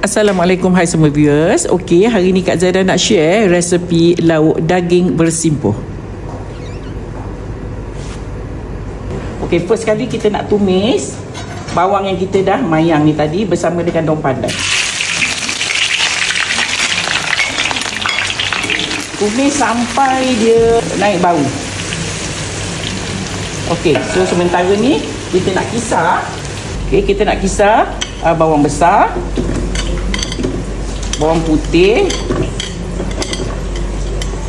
Assalamualaikum, hai semua viewers. Okey, hari ni Kak Zaida nak share resepi lauk daging bersimpuh. Okey, first kali kita nak tumis bawang yang kita dah mayang ni tadi bersama dengan daun pandan. Tumis sampai dia naik bau. Okey, so sementara ni kita nak kisar. Okey, kita nak kisar bawang besar, bawang putih,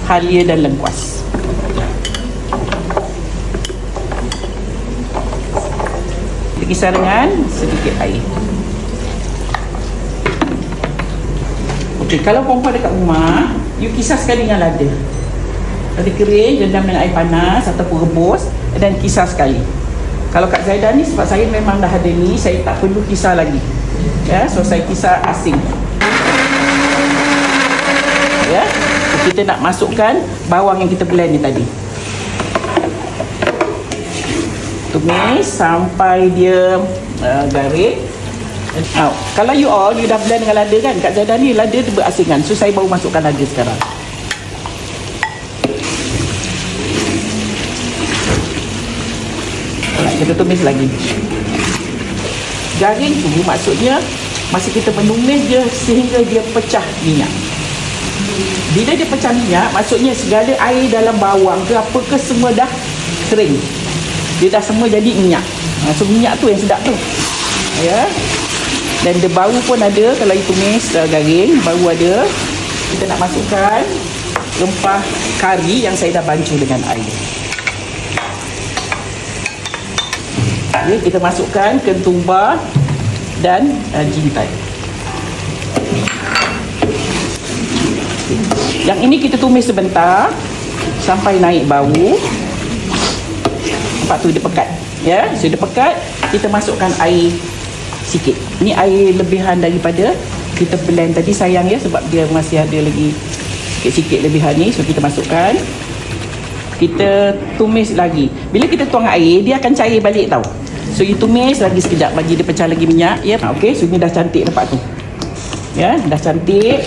halia dan lengkuas. Kita kisar dengan sedikit air. Okey, kalau perempuan dekat rumah, you kisar sekali dengan lada. Lada kering, rendam dengan air panas ataupun rebus dan kisar sekali. Kalau Kak Zaida ni, sebab saya memang dah ada ni, saya tak perlu kisar lagi. Ya, so saya kisar asing. Ya, kita nak masukkan bawang yang kita blend ni tadi. Tumis sampai dia garing. Kalau you dah blend dengan lada kan, Kak Zaida ni lada tu berasingan, so saya baru masukkan lada sekarang. Kita tumis lagi. Garing tu maksudnya masa kita menumis dia sehingga dia pecah minyak. Bila dia pecah minyak, maksudnya segala air dalam bawang ke apa ke semua dah kering. Dia dah semua jadi minyak. So minyak tu yang sedap tu. Ya. Dan dia bau pun ada kalau you tumis garing, bau ada. Kita nak masukkan rempah kari yang saya dah bancuh dengan air. Okay, kita masukkan ketumbar dan jintan. Yang ini kita tumis sebentar sampai naik bau. Lepas tu dia pekat. Ya, sudah pekat, kita masukkan air sikit. Ini air lebihan daripada kita blend tadi sayang ya, sebab dia masih ada lagi sikit-sikit lebihan ni. So kita masukkan. Kita tumis lagi. Bila kita tuang air, dia akan cair balik tau. So you tumis lagi sekejap bagi dia pecah lagi minyak ya. Okey, so ini dah cantik nampak tu. Ya, dah cantik.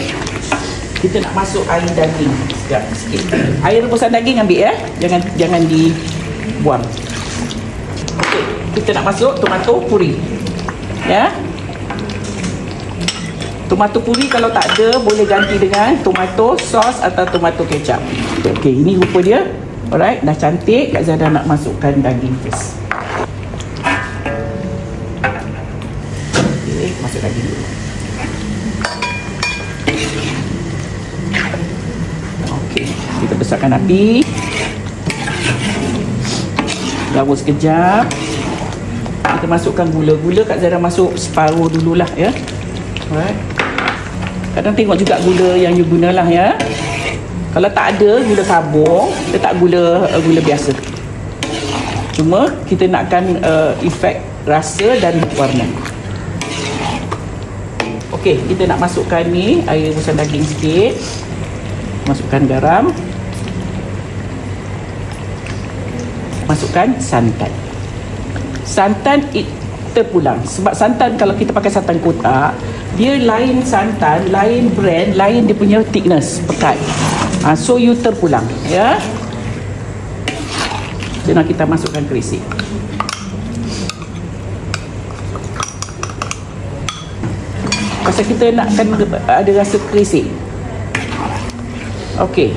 Kita nak masuk air daging sekejap sikit. Air rebusan daging ambil ya. Jangan dibuang. Okey, kita nak masuk tomato puri. Ya. Tomato puri kalau tak ada boleh ganti dengan tomato sauce atau tomato kecap. Okey, ini rupa dia. Alright, dah cantik. Kak Zaida nak masukkan daging first. Okey, masuk daging dulu. Okey, kita besarkan api. Gaul sekejap. Kita masukkan gula. Gula Kak Zaida masuk separuh dululah ya. Alright. Kadang tengok juga gula yang you gunalah ya. Kalau tak ada gula sabung, letak gula biasa. Cuma kita nakkan efek rasa dan warna. Okey, kita nak masukkan ni air rebusan daging sikit. Masukkan garam. Masukkan santan. Santan terpulang. Sebab santan kalau kita pakai santan kotak, dia lain santan, lain brand, lain dia punya thickness, pekat. So you terpulang ya. Dan kita masukkan kerisik. Pasal kita nakkan ada rasa kerisik. Okey.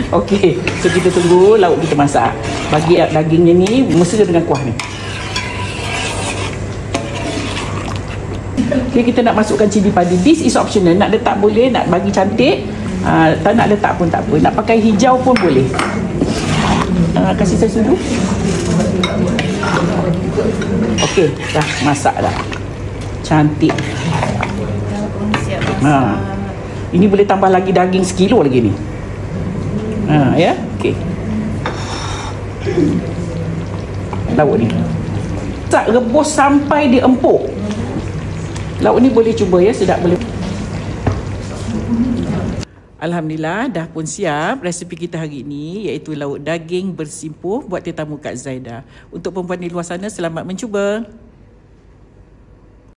Okey, so kita tunggu lauk kita masak. Bagi dagingnya ni mesti dengan kuah ni. Okay, kita nak masukkan cili padi. This is optional. Nak letak boleh, nak bagi cantik. Tak nak letak pun tak apa. Nak pakai hijau pun boleh. Kasih saya sudu. Okey, dah masak dah. Cantik. Ini boleh tambah lagi daging sekilo lagi ni. Ya, okey. Lauk ni. Tak rebus sampai dia empuk. Lauk ni boleh cuba ya, sedap boleh. Alhamdulillah dah pun siap resipi kita hari ini, iaitu lauk daging bersimpuh buat tetamu Kak Zaidah. Untuk perempuan di luar sana, selamat mencuba.